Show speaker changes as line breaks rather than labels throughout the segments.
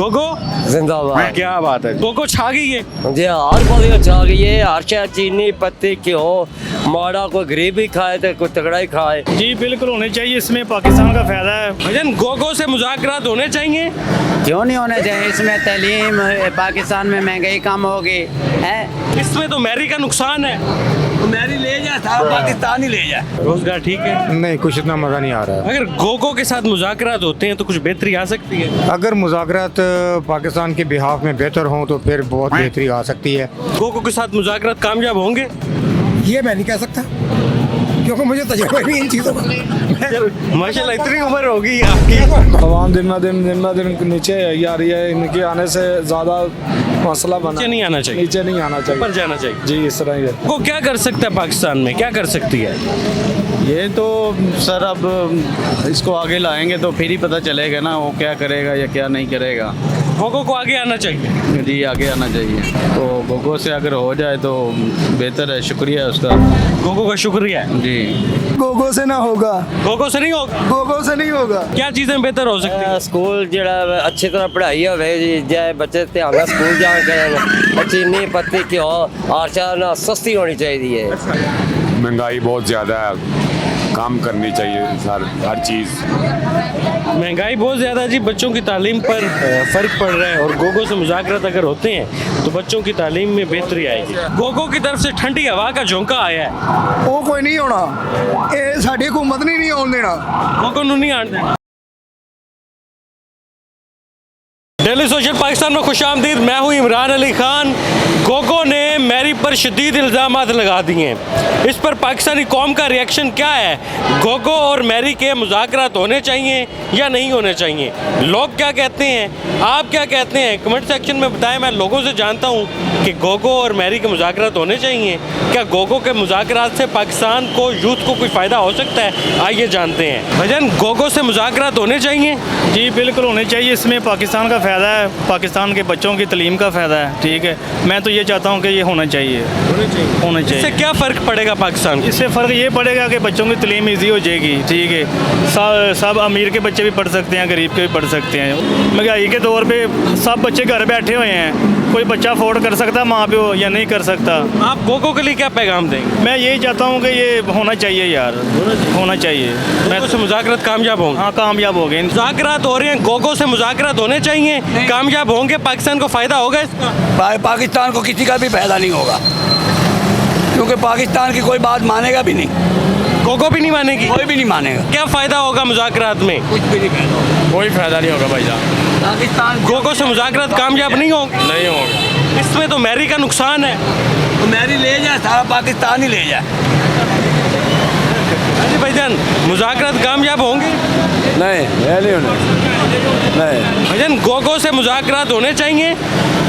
गोगो
जिंदाबाद।
क्या बात है, गोगो छा गई है।
जी हर पासे अच्छा गई है, हर शहर चीनी पत्ती घ्यो माड़ा, कोई गरीब ही खाए तो कोई तगड़ा ही खाए।
जी बिल्कुल होने चाहिए, इसमें पाकिस्तान का फायदा है।
भजन गोगो से मुज़ाकरात होने चाहिए।
क्यों नहीं होने चाहिए? इसमें तालीम, पाकिस्तान में महंगाई कम होगी है।
इसमें तो मैरी का नुकसान है।
मैरी ले जाए, सारा पाकिस्तान ही ले जाए।
रोजगार ठीक है,
नहीं कुछ इतना मज़ा नहीं आ रहा है।
अगर गोगो के साथ मुज़ाकरात होते हैं तो कुछ बेहतरी आ सकती है।
अगर मुज़ाकरात पाकिस्तान के बिहाफ में बेहतर हों तो फिर बहुत बेहतरी आ सकती है।
गोगो के साथ मुज़ाकरात कामयाब होंगे।
ये मैं नहीं कह सकता क्योंकि मुझे तजुर्बा नहीं इन चीज़ों का।
माशाल्लाह इतनी उम्र होगी आपकी।
आवाम दिन ब दिन नीचे आ रही है, इनके आने से ज़्यादा मसला बना।
नीचे नहीं आना चाहिए,
नीचे नहीं आना चाहिए,
ऊपर जाना चाहिए।
जी इस तरह ही है।
वो क्या कर सकता है पाकिस्तान में, क्या कर सकती है?
ये तो सर अब इसको आगे लाएंगे तो फिर ही पता चलेगा ना वो क्या करेगा या क्या नहीं करेगा।
गोगो को आगे आना चाहिए।
जी आगे आना चाहिए, तो गोगो से अगर हो जाए तो बेहतर है। शुक्रिया उसका,
गोगो का शुक्रिया।
जी
गोगो से ना होगा,
गोगो से नहीं होगा।
गोगो से नहीं होगा।
क्या चीजें बेहतर हो सकती हैं?
स्कूल जरा अच्छी तरह पढ़ाई होवे जी, जाए बच्चे ध्यान नाल स्कूल जान करें। चीनी पत्ती घ्यो हर शहर ना सस्ती होनी चाहिए है।
महंगाई बहुत ज़्यादा है, काम करनी चाहिए हर चीज़।
महंगाई बहुत ज़्यादा है जी, बच्चों की तालीम पर फ़र्क पड़ रहा है और गोगो से मुज़ाकरात अगर होते हैं तो बच्चों की तालीम में बेहतरी आएगी। गोगो की तरफ से ठंडी हवा का झोंका आया है।
वो कोई नहीं होना, ये साडी हुकूमत ने नहीं आउण देना।
गोगो नूं नहीं आने देना। डेली सोशल पाकिस्तान में खुशामदीद, मैं हूँ इमरान अली खान। गोगो ने मैरी पर शदीद इल्ज़ामात लगा दिए हैं। इस पर पाकिस्तानी कौम का रिएक्शन क्या है? गोगो और मैरी के मुज़ाकरात होने चाहिए या नहीं होने चाहिए? लोग क्या कहते हैं, आप क्या कहते हैं? कमेंट सेक्शन में बताएं। मैं लोगों से जानता हूँ कि गोगो और मैरी के मुज़ाकरात होने चाहिए। क्या गोगो के मुज़ाकरात से पाकिस्तान को, यूथ को कोई फ़ायदा हो सकता है? आइए जानते हैं। भजन, गोगो से मुज़ाकरात होने चाहिए।
जी बिल्कुल होने चाहिए, इसमें पाकिस्तान का फ़ायदा है, पाकिस्तान के बच्चों की तालीम का फ़ायदा है। ठीक है, मैं तो ये चाहता हूँ कि ये होना चाहिए, होना
इससे
चाहिए।
क्या फ़र्क पड़ेगा पाकिस्तान को?
इससे फ़र्क ये पड़ेगा कि बच्चों की तालीम ईजी हो जाएगी। ठीक है, सब अमीर के बच्चे भी पढ़ सकते हैं, गरीब के भी पढ़ सकते हैं। महंगाई के दौर पे सब बच्चे घर बैठे हुए हैं, कोई बच्चा अफोर्ड कर सकता माँ प्यो या नहीं कर सकता।
आप गोगो के लिए क्या पैगाम देंगे?
मैं यही चाहता हूँ कि ये होना चाहिए यार, होना चाहिए।
मैं तो मुज़ाकरात कामयाब होंगे।
हाँ कामयाब हो गए।
मुज़ाकरात हो रहे हैं, गोगो से मुज़ाकरात होने चाहिए, कामयाब होंगे, पाकिस्तान को फ़ायदा होगा इसका।
पाकिस्तान को किसी का भी फायदा नहीं होगा क्योंकि पाकिस्तान की कोई बात मानेगा भी नहीं,
गोगो भी नहीं मानेगी,
कोई भी नहीं मानेगा।
क्या फ़ायदा होगा मुज़ाकरात में?
कुछ भी नहीं फायदा,
कोई फायदा नहीं होगा भाई साहब।
पाकिस्तान
गोगो से मुज़ाकरात कामयाब नहीं होंगे।
नहीं होगा,
इसमें तो मैरी का नुकसान है।
मैरी ले जाए, सारा पाकिस्तान ही ले जाए।
अरे भाईजान, मुज़ाकरात कामयाब होंगे?
नहीं होना, नहीं।
भजन गोगो से मुज़ाकरात होने चाहिए।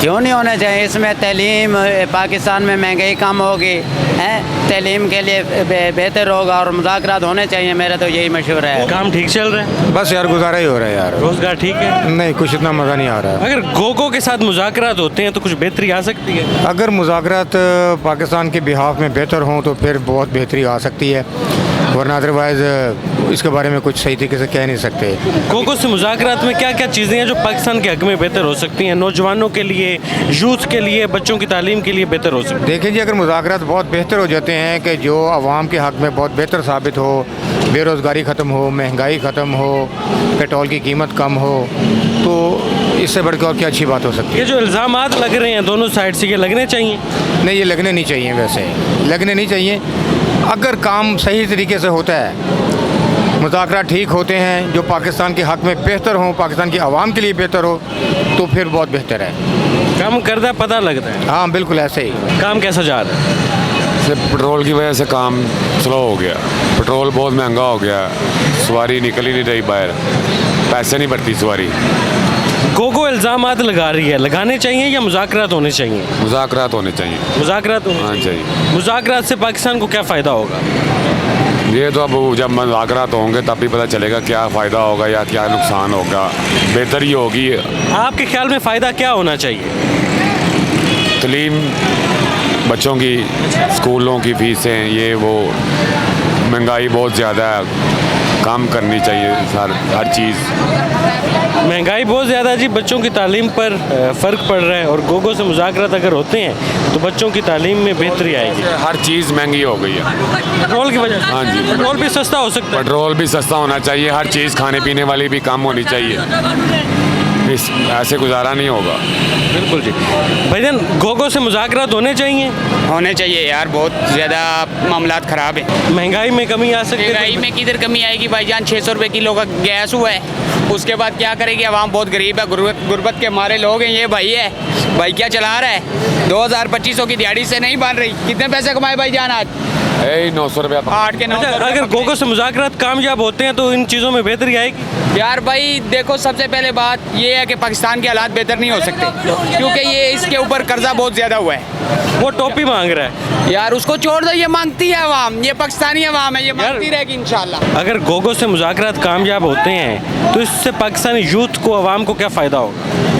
क्यों नहीं होने चाहिए? इसमें तालीम, पाकिस्तान में महंगाई कम होगी है, तालीम के लिए बेहतर होगा और मुज़ाकरात होने चाहिए। मेरा तो यही मशवरा है।
काम ठीक चल रहा है?
बस यार गुजारा ही हो रहा है यार।
रोजगार ठीक है?
नहीं कुछ इतना मज़ा नहीं आ रहा है।
अगर गोगो के साथ मुज़ाकरात होते हैं तो कुछ बेहतरी आ सकती है।
अगर मुज़ाकरात पाकिस्तान के बिहाफ में बेहतर हों तो फिर बहुत बेहतरी आ सकती है, वरना अदरवाइज़ इसके बारे में कुछ सही तरीके से कह नहीं सकते।
गोगो से मुज़ाकरात में क्या क्या चीज़ें हैं जो पाकिस्तान के हक़ में बेहतर हो सकती हैं, नौजवानों के लिए, यूथ के लिए, बच्चों की तालीम के लिए बेहतर हो सकती है?
देखिए जी, अगर मुज़ाकरात बहुत बेहतर हो जाते हैं कि जो आवाम के हक़ में बहुत बेहतर साबित हो, बेरोज़गारी ख़त्म हो, महंगाई ख़त्म हो, पेट्रोल की कीमत कम हो, तो इससे बढ़कर और क्या अच्छी बात हो सकती है।
ये जो इल्ज़ामात लग रहे हैं दोनों साइड से, ये लगने चाहिए?
नहीं, ये लगने नहीं चाहिए, वैसे लगने नहीं चाहिए। अगर काम सही तरीके से होता है, मुज़ाकरात ठीक होते हैं, जो पाकिस्तान के हक़ में बेहतर हों, पाकिस्तान की आवाम के लिए बेहतर हो, तो फिर बहुत बेहतर है।
काम करता पता लगता है।
हाँ बिल्कुल ऐसे ही।
काम कैसा जा रहा है?
सिर्फ पेट्रोल की वजह से काम स्लो हो गया, पेट्रोल बहुत महंगा हो गया, सवारी निकल ही नहीं रही बाहर, पैसे नहीं भरती सवारी।
गोगो इल्ज़ामात लगा रही है, लगाने चाहिए या मुज़ाकरात होने चाहिए?
मुज़ाकरात होने चाहिए।
मुज़ाकरात होने
हाँ चाहिए।
मुज़ाकरात से पाकिस्तान को क्या फ़ायदा होगा?
ये तो अब जब मुज़ाकरात होंगे तब भी पता चलेगा क्या फ़ायदा होगा या क्या नुकसान होगा। बेहतरी होगी।
आपके ख्याल में फ़ायदा क्या होना चाहिए?
तालीम, बच्चों की स्कूलों की फ़ीसें, ये वो महंगाई बहुत ज़्यादा है, काम करनी चाहिए हर चीज़।
महंगाई बहुत ज़्यादा जी, बच्चों की तालीम पर फ़र्क पड़ रहा है और गोगो से मुज़ाकरात अगर होते हैं तो बच्चों की तालीम में बेहतरी आएगी।
हर चीज़ महंगी हो गई है
पेट्रोल की वजह से।
हाँ जी।
पेट्रोल भी सस्ता हो सकता है।
पेट्रोल भी सस्ता होना चाहिए, हर चीज़ खाने पीने वाली भी कम होनी चाहिए, इस ऐसे गुजारा नहीं होगा।
बिल्कुल जी। भाईजान, गोगो से मुज़ाकरात होने चाहिए
यार, बहुत ज़्यादा मामलात ख़राब है।
महंगाई में कमी आ सकती है।
महंगाई में किधर कमी आएगी भाईजान? 600 रुपये किलो का गैस हुआ है, उसके बाद क्या करेगी आवाम? बहुत गरीब है, गुर्बत के मारे लोग हैं। ये भाई क्या चला रहा है? 2000-2500 की दिहाड़ी से नहीं बन रही। कितने पैसे कमाए भाईजान आज?
900 रुपया।
8 के 900।
अच्छा, अगर गोगो से मुज़ाकरात कामयाब होते हैं तो इन चीज़ों में बेहतरी आएगी।
यार भाई देखो, सबसे पहले बात ये है कि पाकिस्तान के हालात बेहतर नहीं हो सकते, क्योंकि ये इसके ऊपर कर्जा बहुत ज़्यादा हुआ है।
वो टोपी मांग रहा है
यार, उसको छोड़ दो, ये मांगती है आवाम, ये पाकिस्तानी आवाम है, ये मांगती रहेगी इंशाल्लाह।
अगर गोगो से मुज़ाकरात कामयाब होते हैं तो इससे पाकिस्तानी यूथ को, आवाम को क्या फ़ायदा होगा?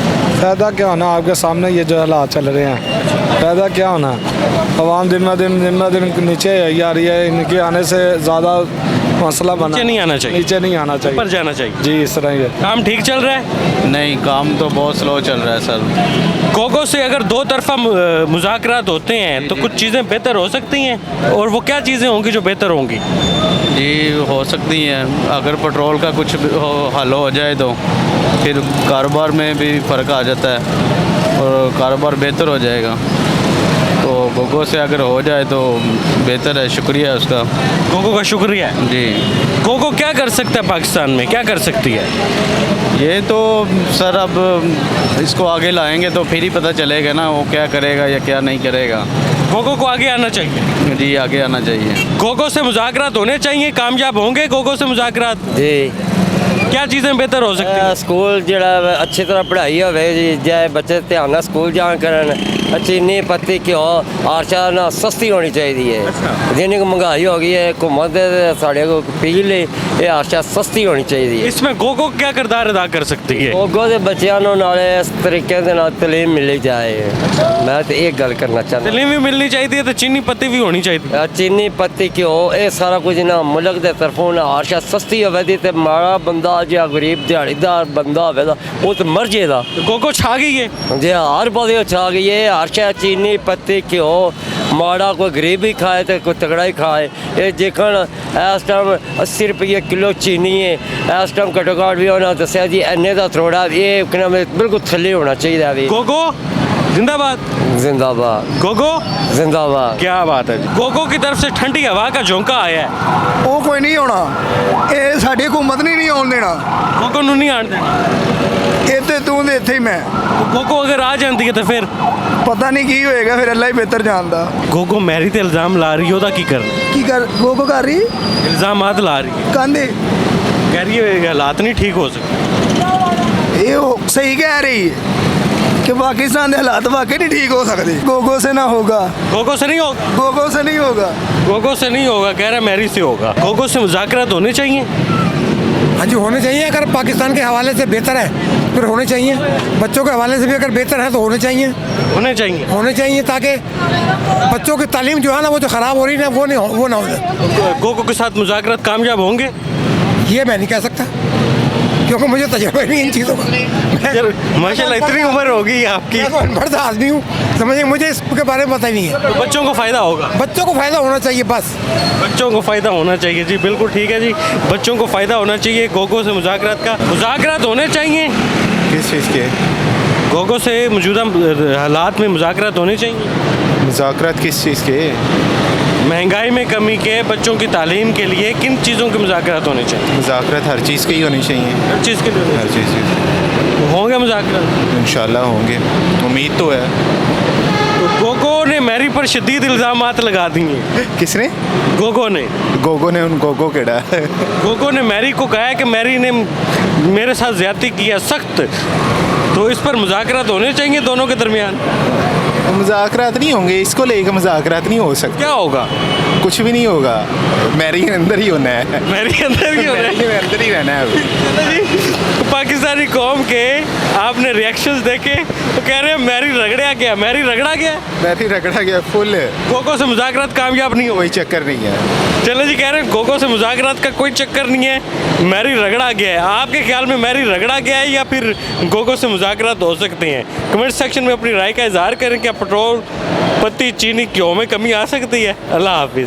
फ़ायदा क्या होना, आपके सामने ये जो हालात चल रहे हैं, फ़ायदा क्या होना? आवाम दिन ब दिन नीचे जा रही है। इनके आने से ज़्यादा मसला बना,
नीचे नहीं आना चाहिए,
नीचे नहीं आना चाहिए,
ऊपर जाना चाहिए
जी। इस तरह ही है।
काम ठीक चल रहा है?
नहीं, काम तो बहुत स्लो चल रहा है सर।
गोगो से अगर दो तरफा मुज़ाकरात होते हैं तो कुछ चीज़ें बेहतर हो सकती हैं, और वो क्या चीज़ें होंगी जो बेहतर होंगी?
जी, हो सकती हैं। अगर पेट्रोल का कुछ हल हो जाए तो फिर कारोबार में भी फ़र्क आ जाता है और कारोबार बेहतर हो जाएगा। तो गोगो से अगर हो जाए तो बेहतर है। शुक्रिया उसका,
गोगो का शुक्रिया है
जी।
गोगो क्या कर सकता है पाकिस्तान में, क्या कर सकती है?
ये तो सर अब इसको आगे लाएंगे तो फिर ही पता चलेगा ना, वो क्या करेगा या क्या नहीं करेगा।
गोगो को आगे आना चाहिए।
जी, आगे आना चाहिए।
गोगो से मुज़ाकरात होने चाहिए, कामयाब होंगे गोगो से मुज़ाकरात?
जी,
क्या चीज़ें बेहतर हो सकती हैं?
स्कूल जरा अच्छी तरह पढ़ाई होवे जी, जाए बच्चे ध्यान नाल स्कूल जान करन। चीनी पत्ती घ्यो आरशा ना सस्ती होनी चाहिए है। जिन्नी को महंगाई हो गई है, हुकूमत साढ़े को बिजली ये आरशा सस्ती होनी चाहिए।
इसमें गोगो क्या किरदार अदा कर सकती है?
गोगो के बच्चों को नाले इस तरीके से ना तलीम मिली जाए। मैं तो एक गल करना चाहता,
तलीम भी मिलनी चाहिए तो चीनी पत्ती भी होनी चाहिए।
चीनी पत्ती घ्यो ये सारा कुछ ना मुल्क के तरफों ना आरशा सस्ती होवे दी ते माड़ा बंदा जो गरीब दिहाड़ीदार बंदा होवे वो तो मर जाएगा।
गोगो छा गई है
जी, हर पासे छा गई है। आरशा चीनी पत्ती घ्यो माड़ा कोई गरीब ही खाए तो कोई तगड़ा ही खाए। ये जेकन इस टाइम 80 रुपये किलो चीनी है, इस टाइम घट्टो घट्ट भी उन्होंने दसिया जी इन्ने का थोड़ा ये बिल्कुल थल्ले होना चाहिए अभी।
गोगो जिंदाबाद,
जिंदाबाद,
गोगो
जिंदाबाद।
क्या बात है। गोगो की तरफ से ठंडी हवा का झोंका आया है।
वो कोई नहीं होना, ये साड़ी हुकूमत ने नहीं आने देना।
गोगो नूं नहीं आने देना।
इतने तू दे इत्थे ही मैं।
गोगो अगर आ जाती है तो फिर
पता नहीं की होएगा, फिर अल्लाह ही बेहतर जानता।
गोगो मैरी ते इल्जाम ला रही ओदा की कर
की कर गोगो कर रही
इल्जामात ला रही है,
कहते
कह रही है हालात नहीं ठीक हो सकते।
ये सही कह रही है कि पाकिस्तान के हालात वाकई नहीं ठीक हो सकते। गोगो से ना होगा,
गोगो से नहीं होगा,
गोगो से नहीं होगा,
गोगो से नहीं होगा, कह रहा है मैरी से होगा। गोगो से मुज़ाकरात होने चाहिए।
हाँ जी, होने चाहिए। अगर पाकिस्तान के हवाले से बेहतर है फिर होने चाहिए। बच्चों के हवाले से भी अगर बेहतर है तो होने चाहिए,
होने चाहिए,
होने चाहिए, ताकि बच्चों की तालीम जो है ना वो जो ख़राब हो रही है वो ना हो जाए।
गोगो के साथ मुज़ाकरात कामयाब होंगे
ये मैं नहीं कह सकता, क्योंकि मुझे तजुर्बा नहीं इन चीज़ों का।
माशाल्लाह इतनी उम्र होगी आपकी।
मैं तो अनपढ़ आदमी हूँ, समझिए, मुझे इसके बारे में पता ही नहीं है।
तो बच्चों को फ़ायदा होगा,
बच्चों को फ़ायदा होना चाहिए बस।
बच्चों को फ़ायदा होना चाहिए जी, बिल्कुल ठीक है जी, बच्चों को फ़ायदा होना चाहिए। गोगो से मुज़ाकरात होने चाहिए।
किस चीज़ के?
गोगो से मौजूदा हालात में मुज़ाकरात होने चाहिए।
मुज़ाकरात किस चीज़ के?
महंगाई में कमी के, बच्चों की तालीम के लिए किन चीज़ों के मुज़ाकरात होने चाहिए?
मुज़ाकरात हर चीज़ के ही होनी चाहिए।
हर चीज़ के लिए
हर चीज़ के
होंगे मुज़ाकरात,
इंशाल्लाह होंगे, उम्मीद तो है।
तो गोगो ने मैरी पर शदीद इल्ज़ामात लगा दिए।
किसने?
गोगो ने
उन गोगो केड़ा
गोगो ने मैरी को कहा है कि मैरी ने मेरे साथ ज़्यादती किया सख्त, तो इस पर मुज़ाकरात होने चाहिए दोनों के दरमियान।
मुज़ाकरात नहीं होंगे, इसको लेकर मुज़ाकरात नहीं हो सकते।
क्या होगा?
कुछ भी नहीं होगा, मैरी के अंदर ही होना है।
मैरी के अंदर ही होना है,
मैरी के अंदर ही रहना है अभी।
पाकिस्तानी कौम के आपने रिएक्शंस देखे तो कह रहे हैं मैरी रगड़ा गया, मैरी रगड़ा गया,
मैरी रगड़ा गया फुल।
गोगो से मुज़ाकरात कामयाब नहीं हो।
कोई चक्कर नहीं है।
चलो जी, कह रहे हैं गोगो से मुज़ाकरात का कोई चक्कर नहीं है, मैरी रगड़ा गया है। आपके ख्याल में मैरी रगड़ा गया है या फिर गोगो से मुज़ाकरात हो सकते हैं? कमेंट सेक्शन में अपनी राय का इजहार करें। क्या पेट्रोल, पत्ती, चीनी, घ्यो में कमी आ सकती है? अल्लाह हाफिज़।